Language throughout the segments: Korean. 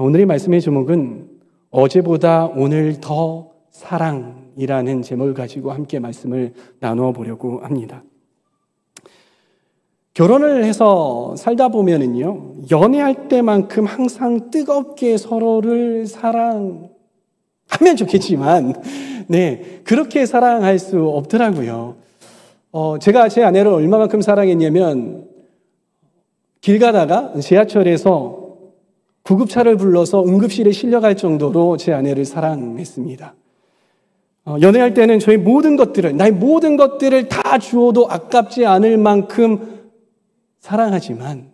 오늘의 말씀의 제목은 어제보다 오늘 더 사랑이라는 제목을 가지고 함께 말씀을 나누어 보려고 합니다. 결혼을 해서 살다 보면은요, 연애할 때만큼 항상 뜨겁게 서로를 사랑하면 좋겠지만, 그렇게 사랑할 수 없더라고요. 제가 제 아내를 얼마만큼 사랑했냐면, 길 가다가 지하철에서 구급차를 불러서 응급실에 실려갈 정도로 제 아내를 사랑했습니다. 연애할 때는 저의 모든 것들을, 나의 모든 것들을 다 주어도 아깝지 않을 만큼 사랑하지만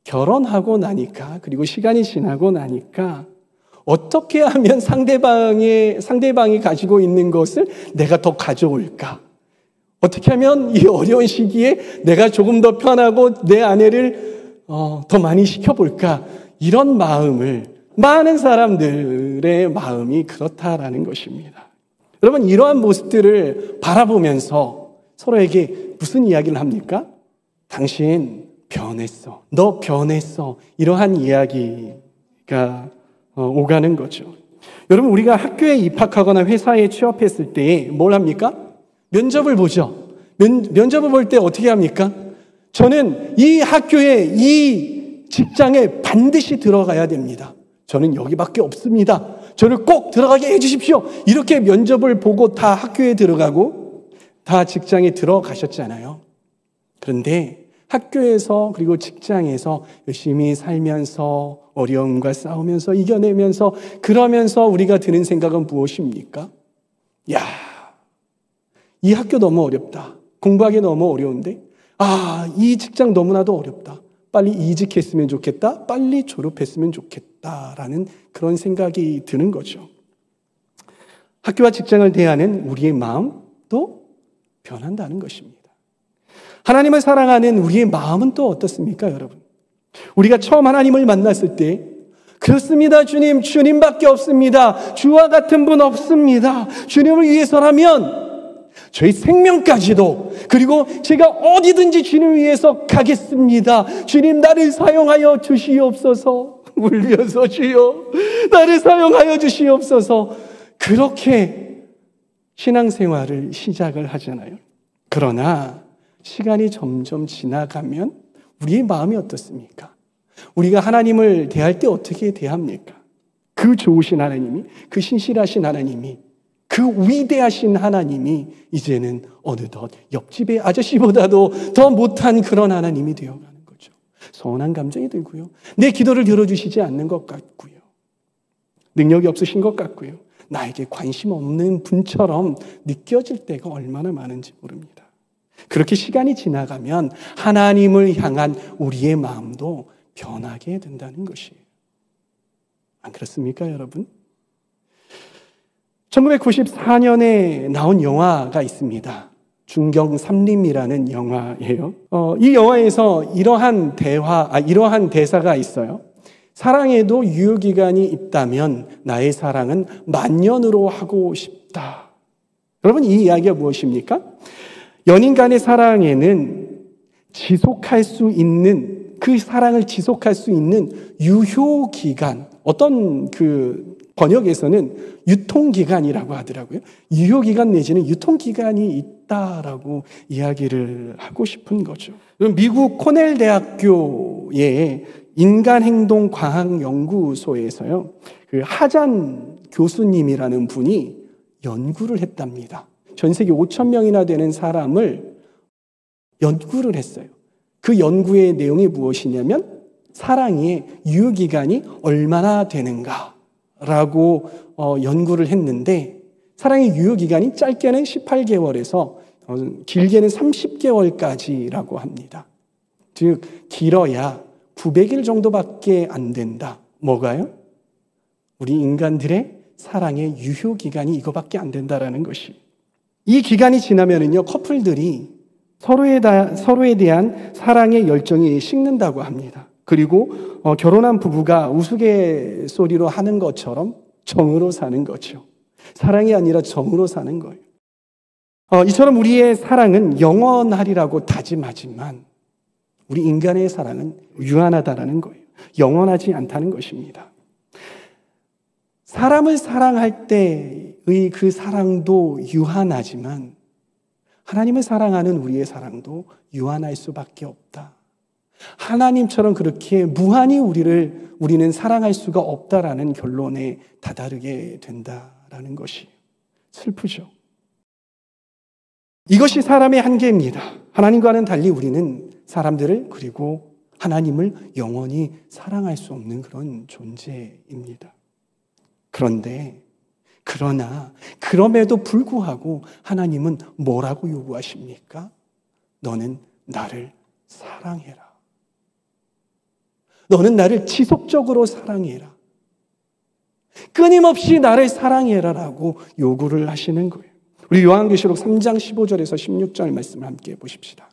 결혼하고 나니까, 그리고 시간이 지나고 나니까 어떻게 하면 상대방이 가지고 있는 것을 내가 더 가져올까? 어떻게 하면 이 어려운 시기에 내가 조금 더 편하고 내 아내를 더 많이 시켜볼까? 이런 마음을, 많은 사람들의 마음이 그렇다라는 것입니다. 여러분, 이러한 모습들을 바라보면서 서로에게 무슨 이야기를 합니까? 당신 변했어. 너 변했어. 이러한 이야기가 오가는 거죠. 여러분, 우리가 학교에 입학하거나 회사에 취업했을 때 뭘 합니까? 면접을 보죠. 면접을 볼 때 어떻게 합니까? 저는 이 학교에, 이 직장에 반드시 들어가야 됩니다. 저는 여기밖에 없습니다. 저를 꼭 들어가게 해주십시오. 이렇게 면접을 보고 다 학교에 들어가고 다 직장에 들어가셨잖아요. 그런데 학교에서 그리고 직장에서 열심히 살면서 어려움과 싸우면서 이겨내면서 그러면서 우리가 드는 생각은 무엇입니까? 이 학교 너무 어렵다. 공부하기 너무 어려운데? 이 직장 너무나도 어렵다. 빨리 이직했으면 좋겠다. 빨리 졸업했으면 좋겠다라는 그런 생각이 드는 거죠. 학교와 직장을 대하는 우리의 마음도 변한다는 것입니다. 하나님을 사랑하는 우리의 마음은 또 어떻습니까, 여러분? 우리가 처음 하나님을 만났을 때, 그렇습니다, 주님, 주님밖에 없습니다. 주와 같은 분 없습니다. 주님을 위해서라면 저희 생명까지도, 그리고 제가 어디든지 주님을 위해서 가겠습니다. 주님, 나를 사용하여 주시옵소서. 울려서 주여, 나를 사용하여 주시옵소서. 그렇게 신앙생활을 시작을 하잖아요. 그러나 시간이 점점 지나가면 우리의 마음이 어떻습니까? 우리가 하나님을 대할 때 어떻게 대합니까? 그 좋으신 하나님이, 그 신실하신 하나님이, 그 위대하신 하나님이 이제는 어느덧 옆집의 아저씨보다도 더 못한 그런 하나님이 되어가는 거죠. 서운한 감정이 들고요. 내 기도를 들어주시지 않는 것 같고요. 능력이 없으신 것 같고요. 나에게 관심 없는 분처럼 느껴질 때가 얼마나 많은지 모릅니다. 그렇게 시간이 지나가면 하나님을 향한 우리의 마음도 변하게 된다는 것이에요. 안 그렇습니까, 여러분? 1994년에 나온 영화가 있습니다. 중경삼림이라는 영화예요. 이 영화에서 이러한 대사가 있어요. 사랑에도 유효기간이 있다면 나의 사랑은 만년으로 하고 싶다. 여러분, 이 이야기가 무엇입니까? 연인 간의 사랑에는 지속할 수 있는, 그 사랑을 지속할 수 있는 유효기간, 어떤 번역에서는 유통기간이라고 하더라고요. 유효기간 내지는 유통기간이 있다라고 이야기를 하고 싶은 거죠. 미국 코넬 대학교의 인간행동과학연구소에서요, 하잔 교수님이라는 분이 연구를 했답니다. 전 세계 5,000명이나 되는 사람을 연구를 했어요. 그 연구의 내용이 무엇이냐면 사랑의 유효기간이 얼마나 되는가라고 연구를 했는데, 사랑의 유효기간이 짧게는 18개월에서 길게는 30개월까지라고 합니다. 즉 길어야 900일 정도밖에 안 된다. 뭐가요? 우리 인간들의 사랑의 유효기간이 이거밖에 안 된다라는 것이. 이 기간이 지나면은요, 커플들이 서로에 대한 사랑의 열정이 식는다고 합니다. 그리고 결혼한 부부가 우스갯소리로 하는 것처럼 정으로 사는 거죠. 사랑이 아니라 정으로 사는 거예요. 이처럼 우리의 사랑은 영원하리라고 다짐하지만 우리 인간의 사랑은 유한하다라는 거예요. 영원하지 않다는 것입니다. 사람을 사랑할 때의 그 사랑도 유한하지만 하나님을 사랑하는 우리의 사랑도 유한할 수밖에 없다. 하나님처럼 그렇게 무한히 우리는 사랑할 수가 없다라는 결론에 다다르게 된다라는 것이 슬프죠. 이것이 사람의 한계입니다. 하나님과는 달리 우리는 사람들을 그리고 하나님을 영원히 사랑할 수 없는 그런 존재입니다. 그러나 그럼에도 불구하고 하나님은 뭐라고 요구하십니까? 너는 나를 사랑해라. 너는 나를 지속적으로 사랑해라. 끊임없이 나를 사랑해라라고 요구를 하시는 거예요. 우리 요한계시록 3장 15절에서 16절 말씀을 함께 보십시다.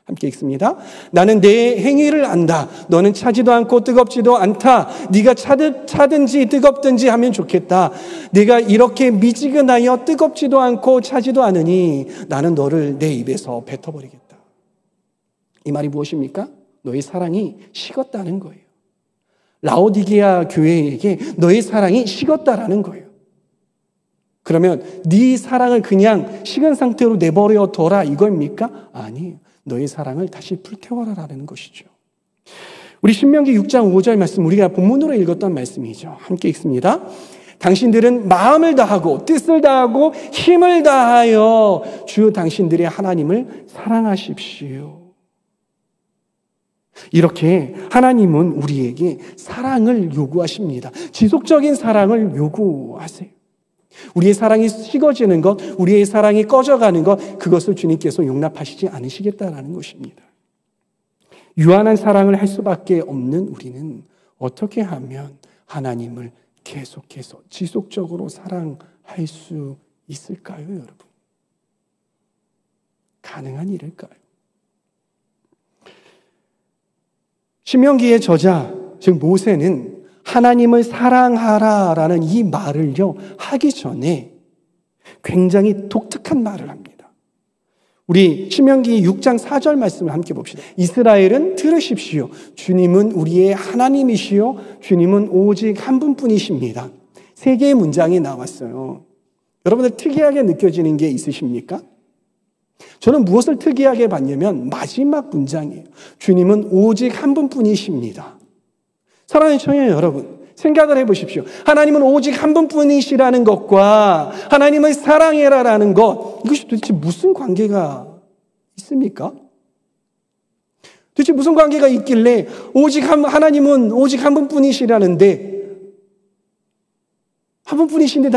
함께 읽습니다. 나는 내 행위를 안다. 너는 차지도 않고 뜨겁지도 않다. 네가 차든지 뜨겁든지 하면 좋겠다. 내가 이렇게 미지근하여 뜨겁지도 않고 차지도 않으니 나는 너를 내 입에서 뱉어버리겠다. 이 말이 무엇입니까? 너의 사랑이 식었다는 거예요. 라오디게아 교회에게 너의 사랑이 식었다라는 거예요. 그러면 네 사랑을 그냥 식은 상태로 내버려 둬라 이거입니까? 아니에요. 너의 사랑을 다시 불태워라라는 것이죠. 우리 신명기 6장 5절 말씀 우리가 본문으로 읽었던 말씀이죠. 함께 읽습니다. 당신들은 마음을 다하고 뜻을 다하고 힘을 다하여 주 당신들의 하나님을 사랑하십시오. 이렇게 하나님은 우리에게 사랑을 요구하십니다. 지속적인 사랑을 요구하세요. 우리의 사랑이 식어지는 것, 우리의 사랑이 꺼져가는 것, 그것을 주님께서 용납하시지 않으시겠다라는 것입니다. 유한한 사랑을 할 수밖에 없는 우리는 어떻게 하면 하나님을 계속해서 지속적으로 사랑할 수 있을까요, 여러분? 가능한 일일까요? 신명기의 저자, 즉 모세는 하나님을 사랑하라라는 이 말을요 하기 전에 굉장히 독특한 말을 합니다. 우리 신명기 6장 4절 말씀을 함께 봅시다. 이스라엘은 들으십시오. 주님은 우리의 하나님이시요 주님은 오직 한 분뿐이십니다. 세 개의 문장이 나왔어요. 여러분들 특이하게 느껴지는 게 있으십니까? 저는 무엇을 특이하게 봤냐면 마지막 문장이에요. 주님은 오직 한 분뿐이십니다. 사랑하는 청년 여러분, 생각을 해보십시오. 하나님은 오직 한 분뿐이시라는 것과 하나님을 사랑해라라는 것, 이것이 도대체 무슨 관계가 있습니까? 도대체 무슨 관계가 있길래 하나님은 오직 한 분뿐이시라는데 한 분뿐이신데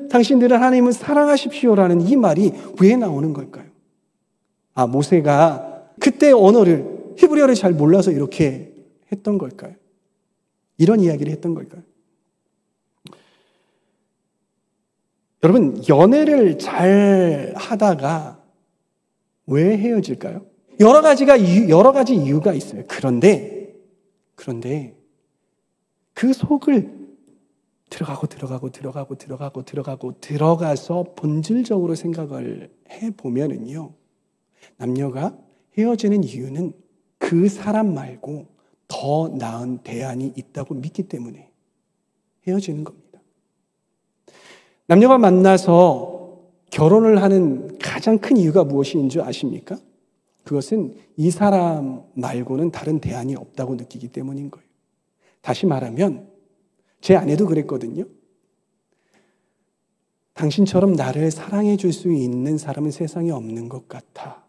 당신들은 하나님을 사랑하십시오라는 이 말이 왜 나오는 걸까요? 모세가 그때 언어를 히브리어를 잘 몰라서 이렇게 했던 걸까요? 이런 이야기를 했던 걸까요? 여러분, 연애를 잘 하다가 왜 헤어질까요? 여러 가지 이유가 있어요. 그런데 그 속을 들어가서 본질적으로 생각을 해보면은요, 남녀가 헤어지는 이유는 그 사람 말고 더 나은 대안이 있다고 믿기 때문에 헤어지는 겁니다. 남녀가 만나서 결혼을 하는 가장 큰 이유가 무엇인 줄 아십니까? 그것은 이 사람 말고는 다른 대안이 없다고 느끼기 때문인 거예요. 다시 말하면 제 아내도 그랬거든요. 당신처럼 나를 사랑해 줄 수 있는 사람은 세상에 없는 것 같아.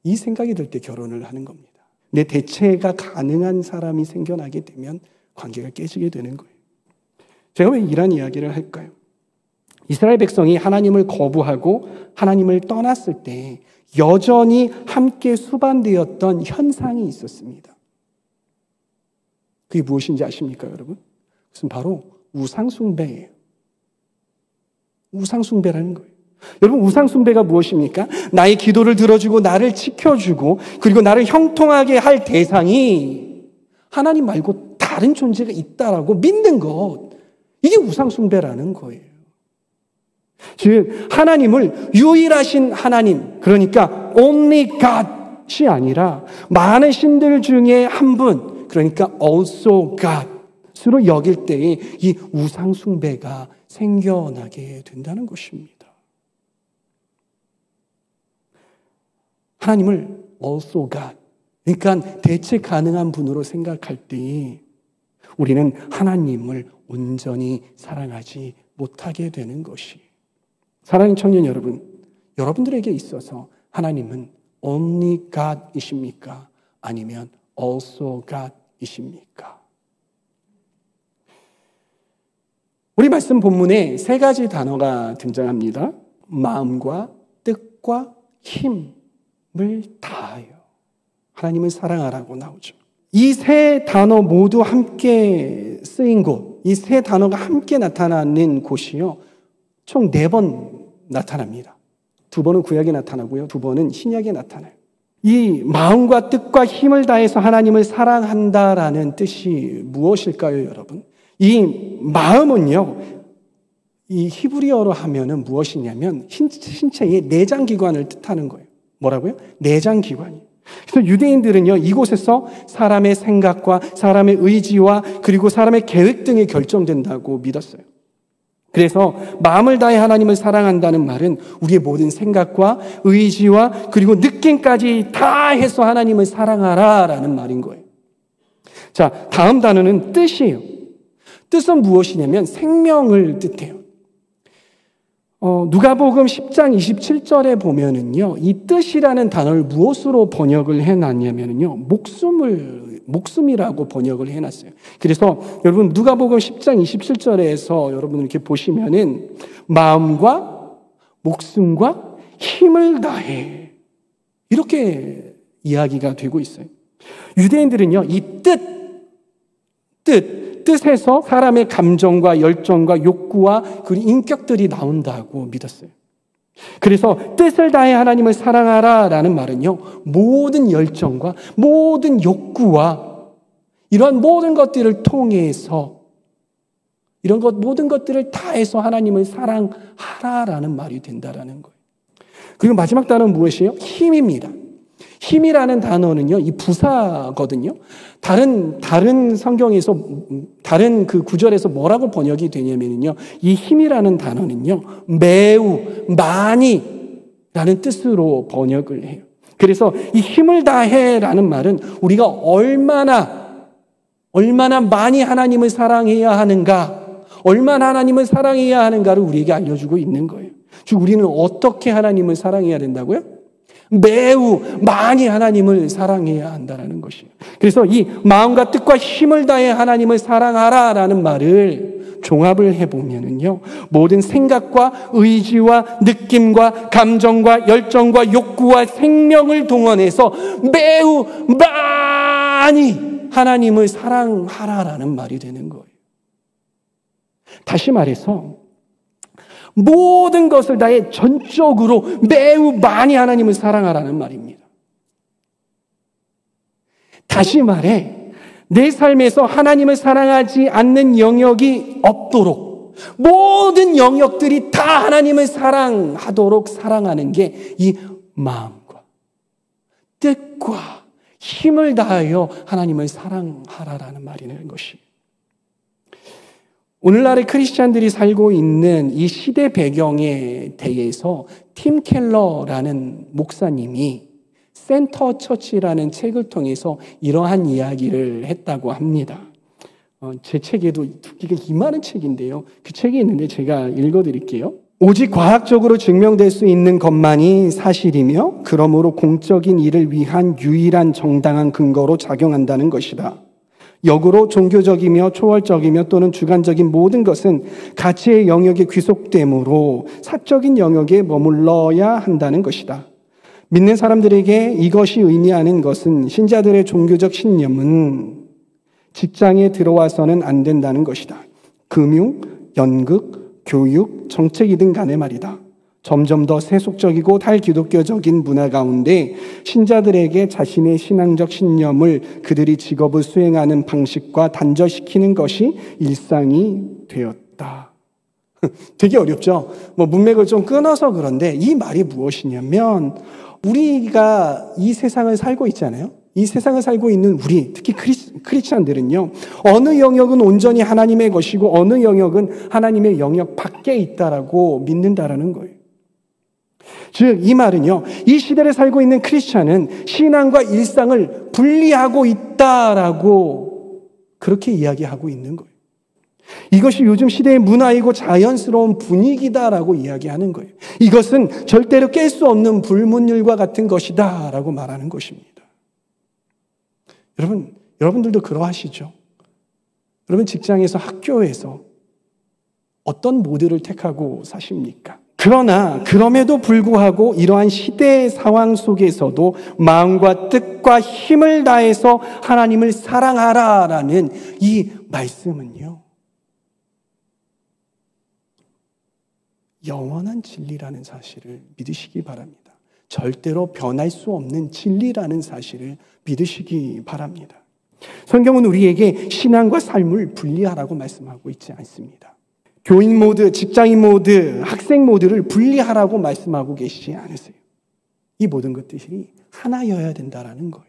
이 생각이 들 때 결혼을 하는 겁니다. 내 대체가 가능한 사람이 생겨나게 되면 관계가 깨지게 되는 거예요. 제가 왜 이런 이야기를 할까요? 이스라엘 백성이 하나님을 거부하고 하나님을 떠났을 때 여전히 함께 수반되었던 현상이 있었습니다. 그게 무엇인지 아십니까, 여러분? 그것은 바로 우상숭배예요. 우상숭배라는 거예요. 여러분, 우상숭배가 무엇입니까? 나의 기도를 들어주고 나를 지켜주고 그리고 나를 형통하게 할 대상이 하나님 말고 다른 존재가 있다라고 믿는 것, 이게 우상숭배라는 거예요. 즉 하나님을 유일하신 하나님, 그러니까 only God이 아니라 많은 신들 중에 한 분, 그러니까 also God으로 여길 때에 이 우상 숭배가 생겨나게 된다는 것입니다. 하나님을 also God, 그러니까 대체 가능한 분으로 생각할 때 우리는 하나님을 온전히 사랑하지 못하게 되는 것이. 사랑하는 청년 여러분, 여러분들에게 있어서 하나님은 only God이십니까? 아니면 also God이십니까? 우리 말씀 본문에 세 가지 단어가 등장합니다. 마음과 뜻과 힘을 다하여 하나님을 사랑하라고 나오죠. 이 세 단어 모두 함께 쓰인 곳, 이 세 단어가 함께 나타나는 곳이요, 총 4번 나타납니다. 2번은 구약에 나타나고요, 2번은 신약에 나타나요. 이 마음과 뜻과 힘을 다해서 하나님을 사랑한다라는 뜻이 무엇일까요, 여러분? 이 마음은요, 이 히브리어로 하면은 무엇이냐면 신체의 내장기관을 뜻하는 거예요. 뭐라고요? 내장기관이. 그래서 유대인들은요, 이곳에서 사람의 생각과 사람의 의지와 그리고 사람의 계획 등이 결정된다고 믿었어요. 그래서 마음을 다해 하나님을 사랑한다는 말은 우리의 모든 생각과 의지와 그리고 느낌까지 다 해서 하나님을 사랑하라라는 말인 거예요. 자, 다음 단어는 뜻이에요. 뜻은 무엇이냐면 생명을 뜻해요. 누가복음 10장 27절에 보면은요, 이 뜻이라는 단어를 무엇으로 번역을 해놨냐면요, 목숨이라고 번역을 해놨어요. 그래서 여러분 누가복음 10장 27절에서 여러분 이렇게 보시면은 마음과 목숨과 힘을 다해 이렇게 이야기가 되고 있어요. 유대인들은요, 이 뜻에서 사람의 감정과 열정과 욕구와 그리고 인격들이 나온다고 믿었어요. 그래서 뜻을 다해 하나님을 사랑하라라는 말은요, 모든 열정과 모든 욕구와 이런 모든 것들을 통해서 모든 것들을 다해서 하나님을 사랑하라라는 말이 된다라는 거예요. 그리고 마지막 단어는 무엇이에요? 힘입니다. 힘이라는 단어는요, 이 부사거든요. 다른 성경에서, 다른 그 구절에서 뭐라고 번역이 되냐면요, 이 힘이라는 단어는요, 매우, 많이 라는 뜻으로 번역을 해요. 그래서 이 힘을 다해라는 말은 우리가 얼마나 많이 하나님을 사랑해야 하는가, 얼마나 하나님을 사랑해야 하는가를 우리에게 알려주고 있는 거예요. 즉, 우리는 어떻게 하나님을 사랑해야 된다고요? 매우 많이 하나님을 사랑해야 한다는 것이에요. 그래서 이 마음과 뜻과 힘을 다해 하나님을 사랑하라라는 말을 종합을 해보면은요, 모든 생각과 의지와 느낌과 감정과 열정과 욕구와 생명을 동원해서 매우 많이 하나님을 사랑하라라는 말이 되는 거예요. 다시 말해서 모든 것을 다해 전적으로 매우 많이 하나님을 사랑하라는 말입니다. 다시 말해, 내 삶에서 하나님을 사랑하지 않는 영역이 없도록 모든 영역들이 다 하나님을 사랑하도록 사랑하는 게 이 마음과 뜻과 힘을 다하여 하나님을 사랑하라라는 말이라는 것이. 오늘날의 크리스찬들이 살고 있는 이 시대 배경에 대해서 팀 켈러라는 목사님이 센터 처치라는 책을 통해서 이러한 이야기를 했다고 합니다. 제 책에도 두께가 이만한 책인데요, 그 책이 있는데 제가 읽어드릴게요. 오직 과학적으로 증명될 수 있는 것만이 사실이며 그러므로 공적인 일을 위한 유일한 정당한 근거로 작용한다는 것이다. 역으로 종교적이며 초월적이며 또는 주관적인 모든 것은 가치의 영역에 귀속되므로 사적인 영역에 머물러야 한다는 것이다. 믿는 사람들에게 이것이 의미하는 것은 신자들의 종교적 신념은 직장에 들어와서는 안 된다는 것이다. 금융, 연극, 교육, 정책이든 간에 말이다. 점점 더 세속적이고 탈기독교적인 문화 가운데 신자들에게 자신의 신앙적 신념을 그들이 직업을 수행하는 방식과 단절시키는 것이 일상이 되었다. 되게 어렵죠? 문맥을 좀 끊어서 그런데 이 말이 무엇이냐면 우리가 이 세상을 살고 있잖아요. 이 세상을 살고 있는 우리, 특히 크리스찬들은요, 어느 영역은 온전히 하나님의 것이고 어느 영역은 하나님의 영역 밖에 있다라고 믿는다라는 거예요. 즉, 이 말은요, 이 시대를 살고 있는 크리스찬은 신앙과 일상을 분리하고 있다라고 그렇게 이야기하고 있는 거예요. 이것이 요즘 시대의 문화이고 자연스러운 분위기다라고 이야기하는 거예요. 이것은 절대로 깰 수 없는 불문율과 같은 것이다라고 말하는 것입니다. 여러분들도 그러하시죠? 여러분 직장에서, 학교에서 어떤 모드를 택하고 사십니까? 그러나 그럼에도 불구하고 이러한 시대의 상황 속에서도 마음과 뜻과 힘을 다해서 하나님을 사랑하라라는 이 말씀은요, 영원한 진리라는 사실을 믿으시기 바랍니다. 절대로 변할 수 없는 진리라는 사실을 믿으시기 바랍니다. 성경은 우리에게 신앙과 삶을 분리하라고 말씀하고 있지 않습니다. 교인 모드, 직장인 모드, 학생 모드를 분리하라고 말씀하고 계시지 않으세요. 이 모든 것들이 하나여야 된다는 거예요.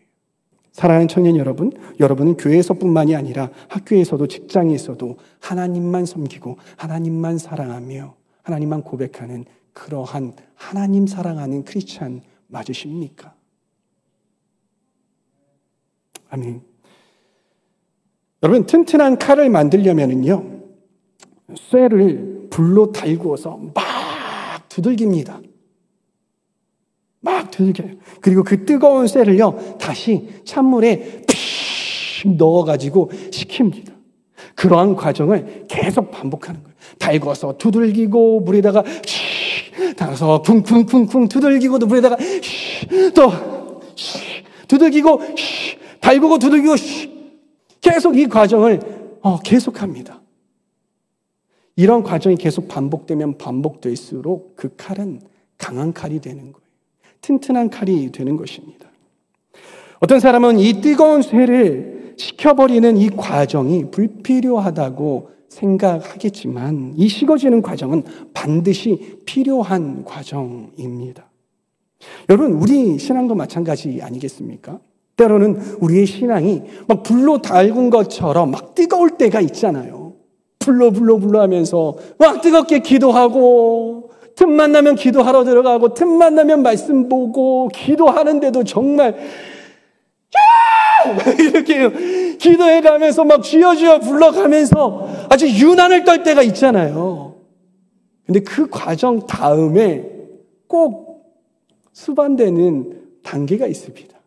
사랑하는 청년 여러분, 여러분은 교회에서뿐만이 아니라 학교에서도 직장에서도 하나님만 섬기고 하나님만 사랑하며 하나님만 고백하는 그러한 하나님 사랑하는 크리스찬 맞으십니까? 아멘. 여러분, 튼튼한 칼을 만들려면요, 쇠를 불로 달구어서 막 두들깁니다. 막 두들겨요. 그리고 그 뜨거운 쇠를요, 다시 찬물에 픽 넣어가지고 식힙니다. 그러한 과정을 계속 반복하는 거예요. 달궈서 두들기고 물에다가 달아서 쿵쿵쿵쿵 두들기고 또 물에다가 또 두들기고 달구고 두들기고 계속 이 과정을 계속합니다. 이런 과정이 계속 반복되면 반복될수록 그 칼은 강한 칼이 되는 거예요. 튼튼한 칼이 되는 것입니다. 어떤 사람은 이 뜨거운 쇠를 식혀버리는 이 과정이 불필요하다고 생각하겠지만 이 식어지는 과정은 반드시 필요한 과정입니다. 여러분, 우리 신앙도 마찬가지 아니겠습니까? 때로는 우리의 신앙이 막 불로 달군 것처럼 막 뜨거울 때가 있잖아요. 불러 하면서 막 뜨겁게 기도하고 틈만 나면 기도하러 들어가고 틈만 나면 말씀 보고 기도하는데도 정말 이렇게 기도해가면서 막 주여 불러가면서 아주 유난을 떨 때가 있잖아요. 근데 그 과정 다음에 꼭 수반되는 단계가 있습니다.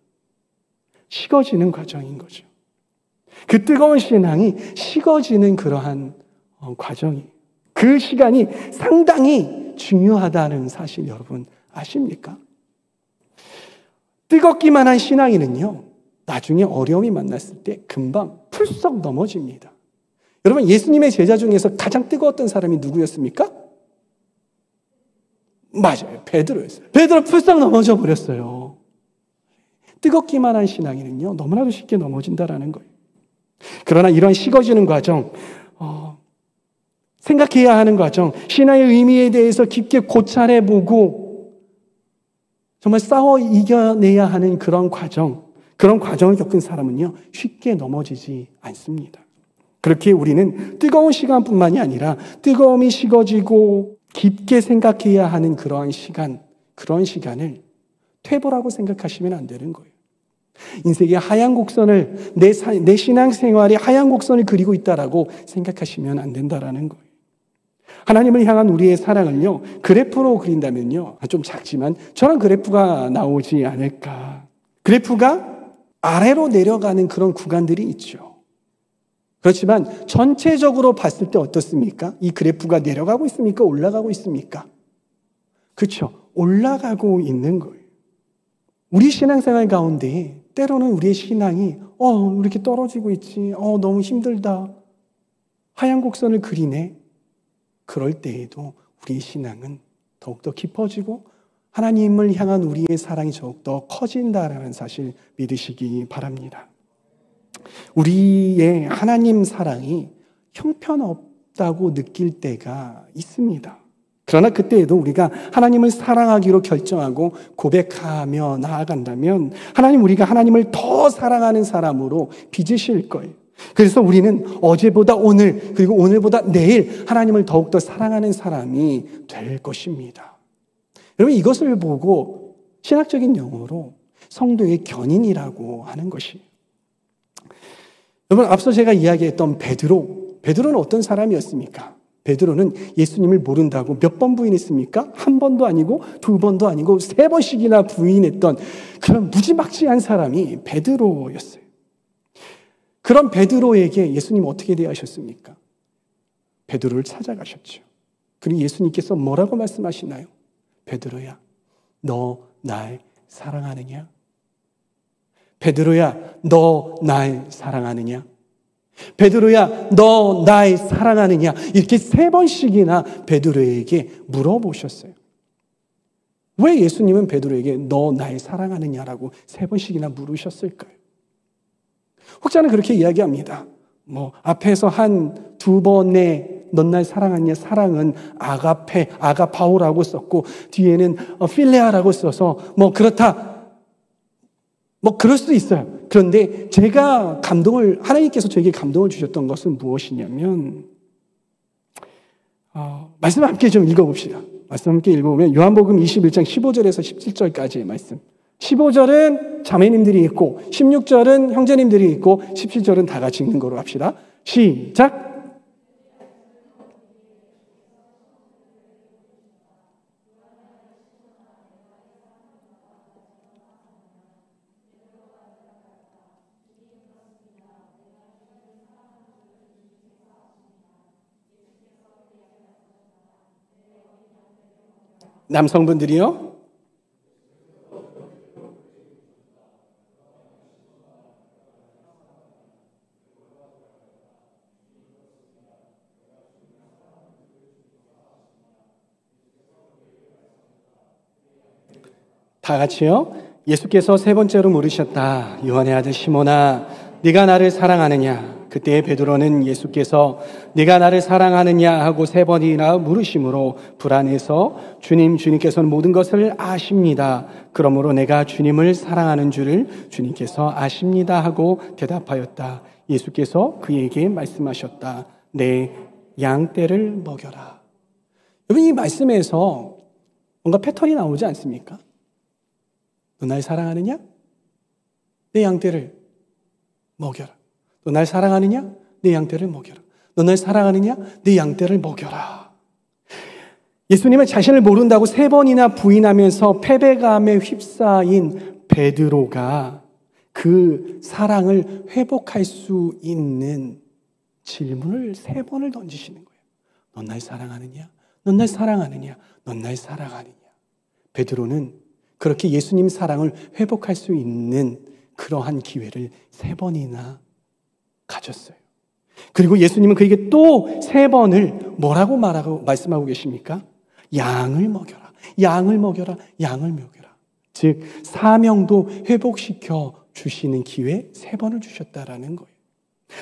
식어지는 과정인 거죠. 그 뜨거운 신앙이 식어지는 그러한 과정이, 그 시간이 상당히 중요하다는 사실 여러분 아십니까? 뜨겁기만 한 신앙인은요, 나중에 어려움이 만났을 때 금방 풀썩 넘어집니다. 여러분, 예수님의 제자 중에서 가장 뜨거웠던 사람이 누구였습니까? 맞아요, 베드로였어요. 베드로 풀썩 넘어져 버렸어요. 뜨겁기만 한 신앙인은요, 너무나도 쉽게 넘어진다라는 거예요. 그러나 이런 식어지는 과정, 생각해야 하는 과정, 신앙의 의미에 대해서 깊게 고찰해보고 정말 싸워 이겨내야 하는 그런 과정을 겪은 사람은요, 쉽게 넘어지지 않습니다. 그렇게 우리는 뜨거운 시간뿐만이 아니라 뜨거움이 식어지고 깊게 생각해야 하는 그런 시간을 퇴보라고 생각하시면 안 되는 거예요. 인생의 하얀 곡선을, 내 신앙생활에 하얀 곡선을 그리고 있다라고 생각하시면 안 된다라는 거예요. 하나님을 향한 우리의 사랑을요, 그래프로 그린다면요, 좀 작지만 저런 그래프가 나오지 않을까. 그래프가 아래로 내려가는 그런 구간들이 있죠. 그렇지만 전체적으로 봤을 때 어떻습니까? 이 그래프가 내려가고 있습니까? 올라가고 있습니까? 그렇죠. 올라가고 있는 거예요. 우리 신앙생활 가운데 때로는 우리의 신앙이 이렇게 떨어지고 있지. 너무 힘들다. 하얀 곡선을 그리네. 그럴 때에도 우리의 신앙은 더욱더 깊어지고 하나님을 향한 우리의 사랑이 더욱더 커진다라는 사실 믿으시기 바랍니다. 우리의 하나님 사랑이 형편없다고 느낄 때가 있습니다. 그러나 그때에도 우리가 하나님을 사랑하기로 결정하고 고백하며 나아간다면 하나님 우리가 하나님을 더 사랑하는 사람으로 빚으실 거예요. 그래서 우리는 어제보다 오늘 그리고 오늘보다 내일 하나님을 더욱더 사랑하는 사람이 될 것입니다. 여러분 이것을 보고 신학적인 용어로 성도의 견인이라고 하는 것이에요. 여러분 앞서 제가 이야기했던 베드로는 어떤 사람이었습니까? 베드로는 예수님을 모른다고 몇 번 부인했습니까? 한 번도 아니고 두 번도 아니고 세 번씩이나 부인했던 그런 무지막지한 사람이 베드로였어요. 그런 베드로에게 예수님 어떻게 대하셨습니까? 베드로를 찾아가셨죠. 그리고 예수님께서 뭐라고 말씀하시나요? 베드로야, 너 날 사랑하느냐? 베드로야, 너 날 사랑하느냐? 베드로야, 너 날 사랑하느냐? 이렇게 세 번씩이나 베드로에게 물어보셨어요. 왜 예수님은 베드로에게 너 날 사랑하느냐라고 세 번씩이나 물으셨을까요? 혹자는 그렇게 이야기합니다. 앞에서 한 두 번의 넌 날 사랑하느냐 사랑은 아가파오라고 썼고 뒤에는 필레아라고 써서 그렇다. 그럴 수도 있어요. 그런데 하나님께서 저에게 감동을 주셨던 것은 무엇이냐면, 말씀 함께 좀 읽어봅시다. 말씀 함께 읽어보면 요한복음 21장 15절에서 17절까지의 말씀. 15절은 자매님들이 읽고 16절은 형제님들이 읽고 17절은 다 같이 읽는 거로 합시다. 시작! 남성분들이요? 다 같이요. 예수께서 세 번째로 물으셨다. 요한의 아들 시몬아, 네가 나를 사랑하느냐? 그때 베드로는 예수께서 네가 나를 사랑하느냐 하고 세 번이나 물으심으로 불안해서 주님께서는 모든 것을 아십니다. 그러므로 내가 주님을 사랑하는 줄을 주님께서 아십니다 하고 대답하였다. 예수께서 그에게 말씀하셨다. 내 양떼를 먹여라. 여러분 이 말씀에서 뭔가 패턴이 나오지 않습니까? 너 날 사랑하느냐? 내 양떼를 먹여라. 너 날 사랑하느냐? 내 양떼를 먹여라. 너 날 사랑하느냐? 내 양떼를 먹여라. 예수님은 자신을 모른다고 세 번이나 부인하면서 패배감에 휩싸인 베드로가 그 사랑을 회복할 수 있는 질문을 세 번을 던지시는 거예요. 넌 날 사랑하느냐? 넌 날 사랑하느냐? 넌 날 사랑하느냐? 베드로는 그렇게 예수님 사랑을 회복할 수 있는 그러한 기회를 세 번이나 가졌어요. 그리고 예수님은 그에게 또 세 번을 뭐라고 말씀하고 계십니까? 양을 먹여라. 양을 먹여라. 양을 먹여라. 즉 사명도 회복시켜 주시는 기회 세 번을 주셨다라는 거예요.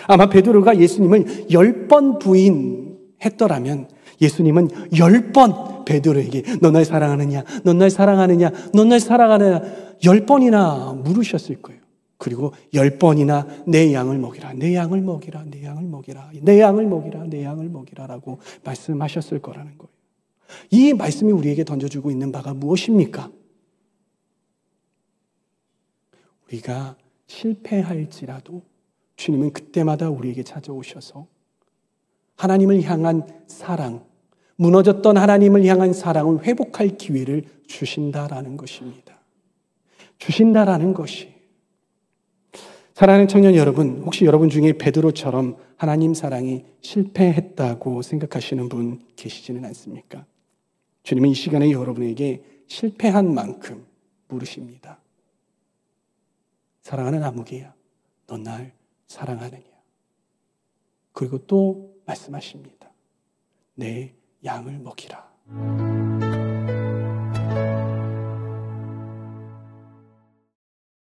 아마 베드로가 예수님을 10번 부인했더라면 예수님은 10번 베드로에게 너 날 사랑하느냐? 너 날 사랑하느냐? 너 날 사랑하느냐? 10번이나 물으셨을 거예요. 그리고 10번이나 내 양을 먹이라, 내 양을 먹이라, 내 양을 먹이라, 내 양을 먹이라, 내 양을 먹이라라고 말씀하셨을 거라는 거예요. 이 말씀이 우리에게 던져주고 있는 바가 무엇입니까? 우리가 실패할지라도 주님은 그때마다 우리에게 찾아오셔서 하나님을 향한 사랑, 무너졌던 하나님을 향한 사랑을 회복할 기회를 주신다라는 것입니다. 주신다라는 것이. 사랑하는 청년 여러분, 혹시 여러분 중에 베드로처럼 하나님 사랑이 실패했다고 생각하시는 분 계시지는 않습니까? 주님은 이 시간에 여러분에게 실패한 만큼 물으십니다. 사랑하는 아무개야, 넌 날 사랑하느냐? 그리고 또 말씀하십니다. 내 양을 먹이라.